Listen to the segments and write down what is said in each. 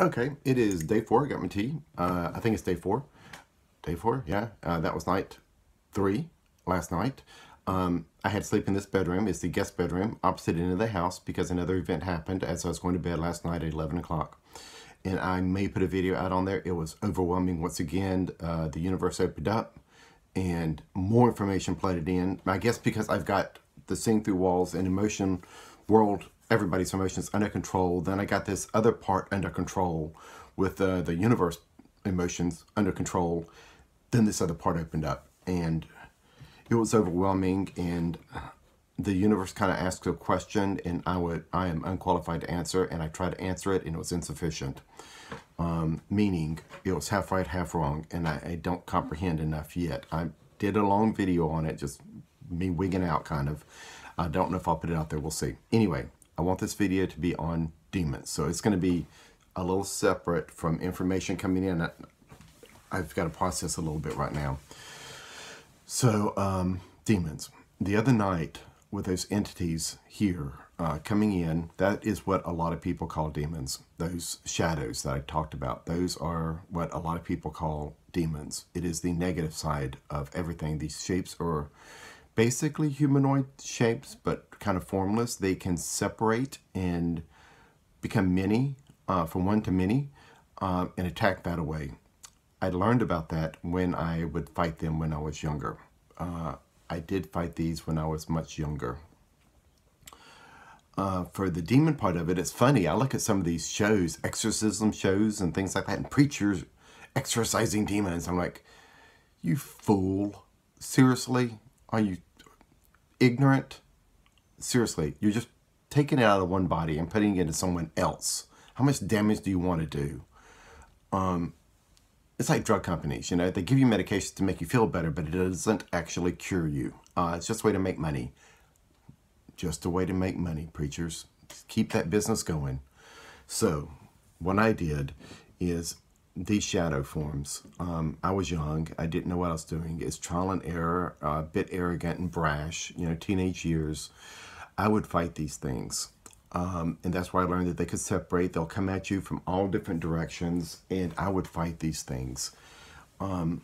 Okay, it is day 4. I got my tea. I think it's day 4. Day 4, yeah. That was night 3 last night. I had to sleep in this bedroom. It's the guest bedroom opposite end of the house because another event happened as I was going to bed last night at 11 o'clock. And I may put a video out on there. It was overwhelming once again. The universe opened up and more information flooded in. I guess because I've got the seeing through walls and emotion world, everybody's emotions under control. Then I got this other part under control with the universe emotions under control. Then this other part opened up and it was overwhelming, and the universe kind of asked a question and I am unqualified to answer, and I tried to answer it and it was insufficient. Meaning it was half right, half wrong, and I don't comprehend enough yet. I did a long video on it, just me wigging out kind of. I don't know if I'll put it out there, we'll see. Anyway, I want this video to be on demons, so it's going to be a little separate from information coming in. I've got to process a little bit right now. So, demons. The other night, with those entities here coming in, that is what a lot of people call demons. Those shadows that I talked about, those are what a lot of people call demons. It is the negative side of everything. These shapes are basically humanoid shapes, but kind of formless. They can separate and become many, from one to many, and attack that away. I learned about that when I would fight them when I was younger. I did fight these when I was much younger. For the demon part of it, it's funny. I look at some of these shows, exorcism shows and things like that, and preachers exorcising demons. I'm like, you fool. Seriously? Are you ignorant? Seriously, you're just taking it out of one body and putting it into someone else. How much damage do you want to do? It's like drug companies, you know, they give you medications to make you feel better, but it doesn't actually cure you. It's just a way to make money. Just a way to make money, preachers. Keep that business going. So, what I did is these shadow forms. I was young. I didn't know what I was doing. It's trial and error, a bit arrogant and brash, you know, teenage years. I would fight these things. And that's why I learned that they could separate. They'll come at you from all different directions, and I would fight these things. I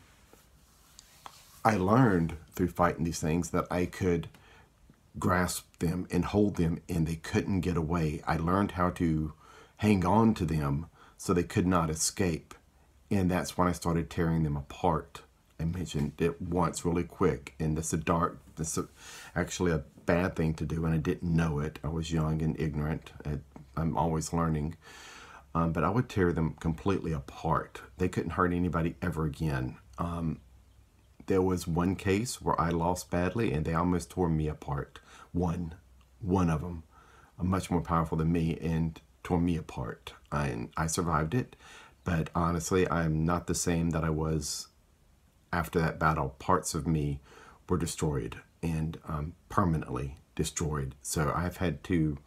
learned through fighting these things that I could grasp them and hold them, and they couldn't get away. I learned how to hang on to them so they could not escape, and that's when I started tearing them apart. I mentioned it once really quick, and that's actually a bad thing to do, and I didn't know it. I was young and ignorant. I'm always learning. But I would tear them completely apart. They couldn't hurt anybody ever again. There was one case where I lost badly, and they almost tore me apart. One of them, much more powerful than me, and tore me apart. I survived it, but honestly, I'm not the same that I was after that battle. Parts of me were destroyed and permanently destroyed. So I've had to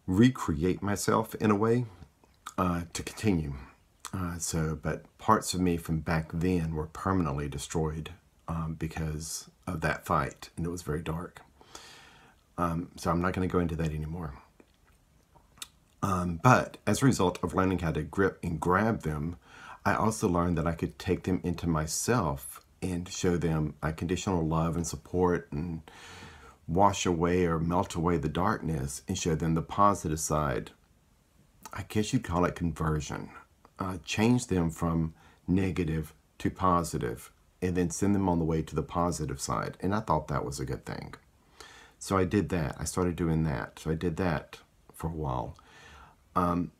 recreate myself in a way to continue. But parts of me from back then were permanently destroyed because of that fight, and it was very dark. So I'm not going to go into that anymore. But as a result of learning how to grip and grab them, I also learned that I could take them into myself and show them unconditional love and support, and wash away or melt away the darkness and show them the positive side. I guess you'd call it conversion. Change them from negative to positive, and then send them on the way to the positive side. And I thought that was a good thing. So I did that. I started doing that. So I did that for a while. And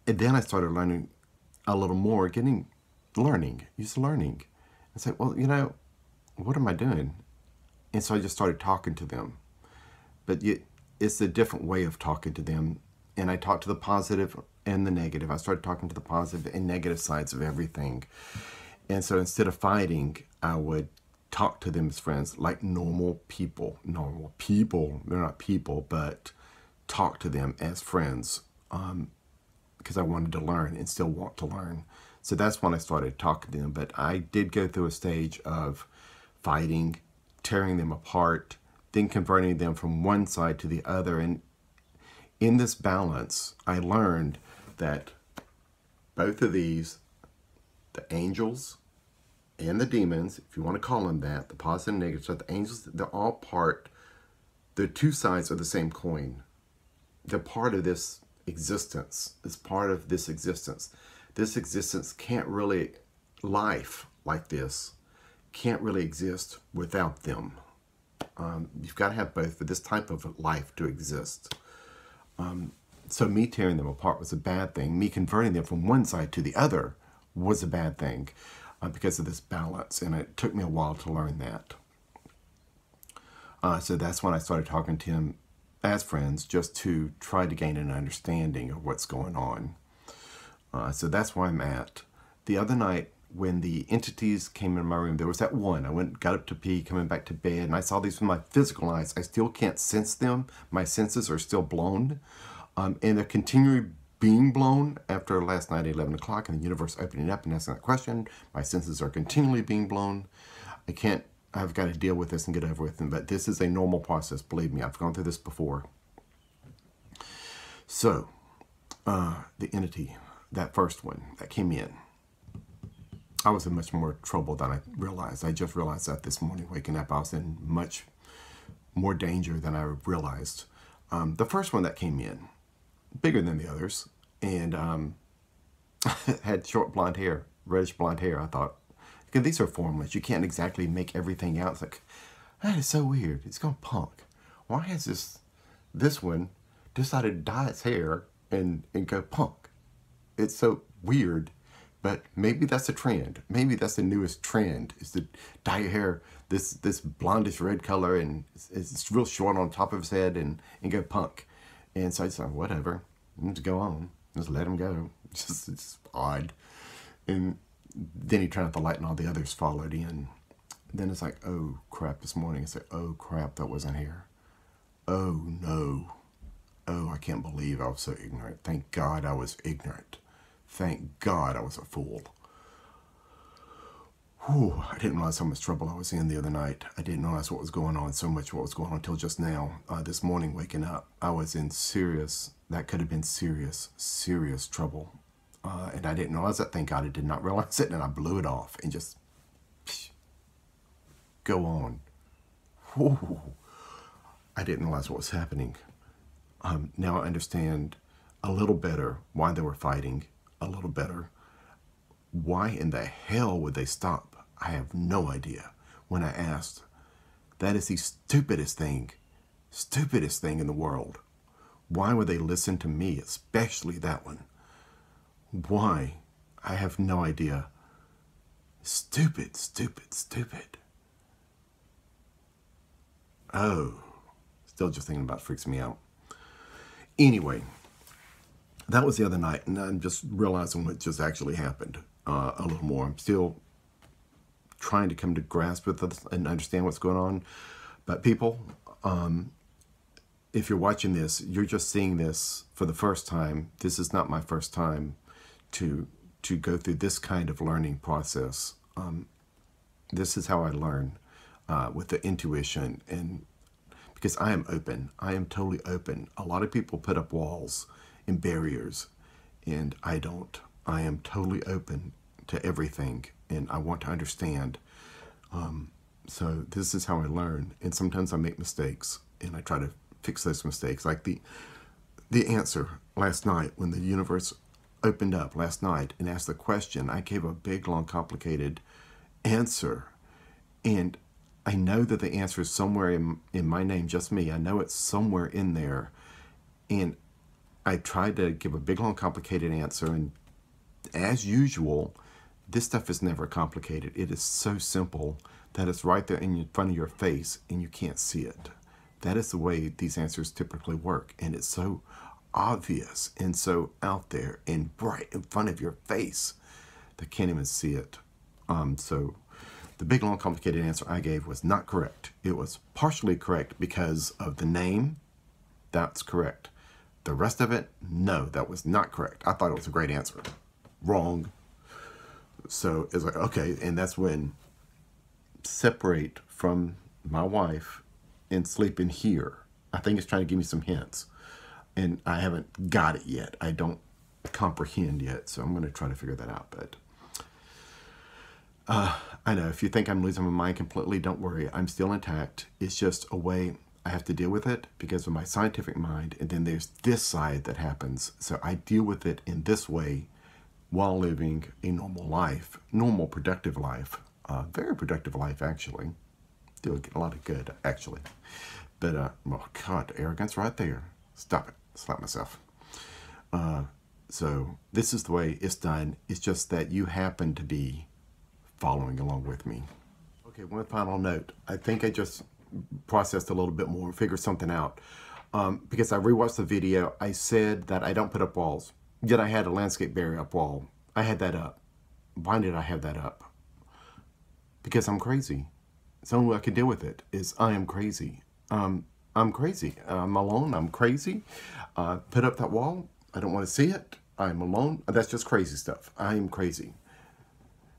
then I started learning a little more, learning. I said, well, you know, what am I doing? And so I just started talking to them. But it's a different way of talking to them. And I talked to the positive and the negative. I started talking to the positive and negative sides of everything. And so instead of fighting, I would talk to them as friends, like normal people. Normal people. They're not people, but talk to them as friends. Because I wanted to learn and still want to learn. So that's when I started talking to them. But I did go through a stage of fighting, tearing them apart, then converting them from one side to the other. And in this balance, I learned that both of these, the angels and the demons, if you want to call them that, the positive and negative, so the angels, they're two sides of the same coin. They're part of this existence. It's part of this existence. This existence can't really, life like this can't really exist without them. You've got to have both for this type of life to exist. So me tearing them apart was a bad thing. Me converting them from one side to the other was a bad thing because of this balance. And it took me a while to learn that. So that's when I started talking to him as friends, just to try to gain an understanding of what's going on. So that's where I'm at. The other night, when the entities came in my room, there was that one. I got up to pee, coming back to bed, and I saw these with my physical eyes. I still can't sense them. My senses are still blown. And they're continually being blown after last night at 11 o'clock and the universe opening up and asking that question. My senses are continually being blown. I've got to deal with this and get over with them. But this is a normal process. Believe me, I've gone through this before. So, the entity, that first one that came in, I was in much more trouble than I realized. I just realized that this morning, waking up, I was in much more danger than I realized. The first one that came in, bigger than the others, and had short blonde hair, reddish blonde hair. I thought, because these are formless, you can't exactly make everything out. It's like, that is so weird. It's gone punk. Why has this one decided to dye its hair and go punk? It's so weird. But maybe that's a trend. Maybe that's the newest trend, is to dye your hair this blondish red color, and it's real short on top of his head, and go punk. And so I just thought, whatever, just go on. Just let him go. It's odd. And then he turned out the light and all the others followed in. Then it's like, oh crap, this morning I said, oh crap, that wasn't here. Oh no. Oh, I can't believe I was so ignorant. Thank God I was ignorant. Thank God I was a fool. Whew, I didn't realize how much trouble I was in the other night. I didn't realize what was going on, so much what was going on until just now. This morning waking up, I was in serious, that could have been serious, serious trouble. And I didn't realize that. Thank God I did not realize it, and I blew it off and just go on. Whew. I didn't realize what was happening. Now I understand a little better why they were fighting. A little better. Why in the hell would they stop? I have no idea. When I asked, that is the stupidest thing in the world. Why would they listen to me, especially that one? Why? I have no idea. Stupid, stupid, stupid. Oh, still just thinking about it freaks me out. Anyway, that was the other night, and I'm just realizing what just actually happened a little more. I'm still trying to come to grasp with this and understand what's going on. But people, if you're watching this, you're just seeing this for the first time. This is not my first time to go through this kind of learning process. This is how I learn with the intuition, and because I am open. I am totally open. A lot of people put up walls and barriers, and I don't. I am totally open to everything, and I want to understand. So this is how I learn, and sometimes I make mistakes, and I try to fix those mistakes. Like the answer last night, when the universe opened up last night and asked the question, I gave a big, long, complicated answer, and I know that the answer is somewhere in my name, just me. I know it's somewhere in there, and I tried to give a big, long, complicated answer, and as usual, this stuff is never complicated. It is so simple that it's right there in front of your face, and you can't see it. That is the way these answers typically work, and it's so obvious and so out there and bright in front of your face that you can't even see it. So the big, long, complicated answer I gave was not correct. It was partially correct because of the name. That's correct. The rest of it, no, that was not correct. I thought it was a great answer. Wrong. So it's like, okay, and that's when separate from my wife and sleep in here. I think it's trying to give me some hints, and I haven't got it yet. I don't comprehend yet, so I'm going to try to figure that out. But I know if you think I'm losing my mind completely, don't worry. I'm still intact. It's just a way I have to deal with it because of my scientific mind, and then there's this side that happens. So I deal with it in this way while living a normal life, normal productive life, very productive life actually. Still get a lot of good actually. But oh God, arrogance right there. Stop it. Slap myself. So this is the way it's done. It's just that you happen to be following along with me. Okay, one final note. I think I just processed a little bit more, figured something out. Because I rewatched the video, I said that I don't put up walls. Yet I had a landscape barrier up wall. I had that up. Why did I have that up? Because I'm crazy. It's the only way I can deal with it is I am crazy. I'm crazy. I'm alone. I'm crazy. Put up that wall. I don't want to see it. I'm alone. That's just crazy stuff. I am crazy.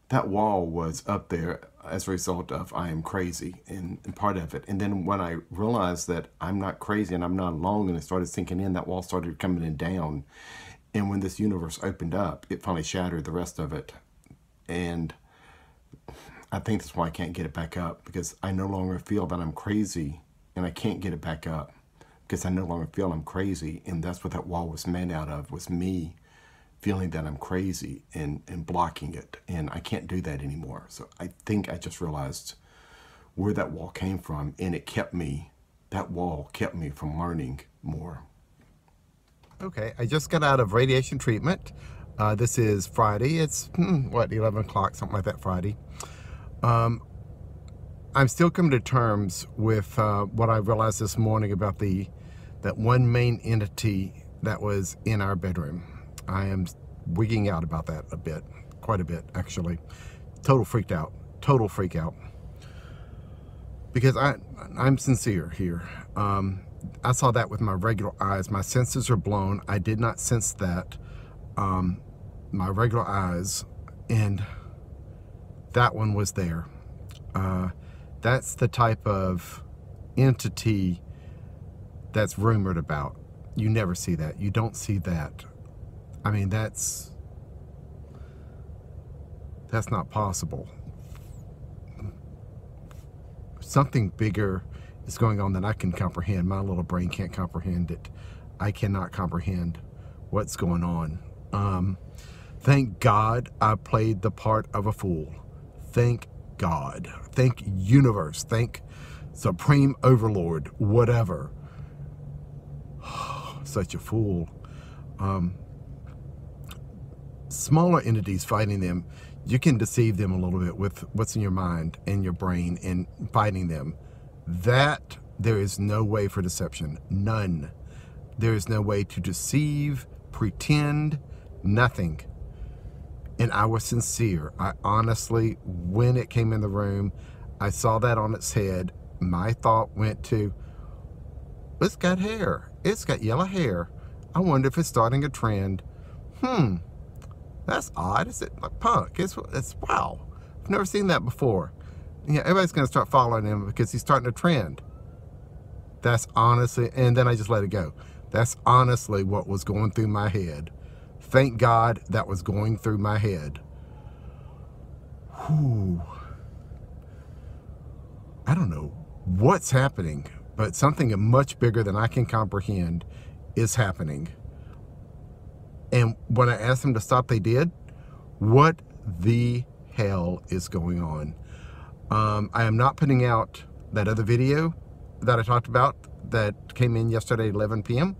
That wall was up there as a result of I am crazy and part of it. And then when I realized that I'm not crazy and I'm not alone, and it started sinking in, that wall started coming in down. And when this universe opened up, it finally shattered the rest of it. And I think that's why I can't get it back up, because I no longer feel that I'm crazy, and I can't get it back up because I no longer feel I'm crazy. And that's what that wall was made out of, was me feeling that I'm crazy and blocking it. And I can't do that anymore. So I think I just realized where that wall came from, and it kept me, that wall kept me from learning more. Okay, I just got out of radiation treatment. This is Friday. It's, what, 11 o'clock, something like that Friday. I'm still coming to terms with what I realized this morning about that one main entity that was in our bedroom. I am wigging out about that a bit, quite a bit actually. Total freaked out, total freak out. Because I'm sincere here. I saw that with my regular eyes. My senses are blown. I did not sense that. My regular eyes, and that one was there. That's the type of entity that's rumored about. You never see that. You don't see that. I mean, that's not possible. Something bigger is going on than I can comprehend. My little brain can't comprehend it. I cannot comprehend what's going on. Thank God I played the part of a fool. Thank God. Thank universe. Thank Supreme Overlord. Whatever. Such a fool. Smaller entities fighting them, you can deceive them a little bit with what's in your mind and your brain and fighting them. That, there is no way for deception. None. There is no way to deceive, pretend, nothing. And I was sincere. I honestly, when it came in the room, I saw that on its head. My thought went to, it's got hair. It's got yellow hair. I wonder if it's starting a trend. That's odd. Is it like punk? It's wow. I've never seen that before. Yeah, everybody's going to start following him because he's starting a trend. That's honestly, and then I just let it go. That's honestly what was going through my head. Thank God that was going through my head. Whew. I don't know what's happening, but something much bigger than I can comprehend is happening. And when I asked them to stop, they did. What the hell is going on? I am not putting out that other video that I talked about that came in yesterday at 11 p.m.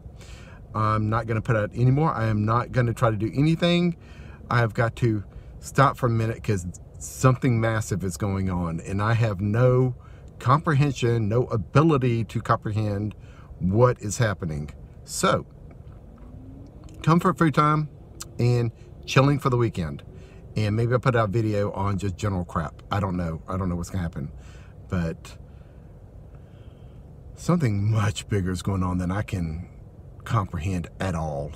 I'm not going to put out anymore. I am not going to try to do anything. I have got to stop for a minute because something massive is going on, and I have no comprehension, no ability to comprehend what is happening. So, comfort food time and chilling for the weekend. And maybe I'll put out a video on just general crap. I don't know. I don't know what's going to happen. But something much bigger is going on than I can comprehend at all.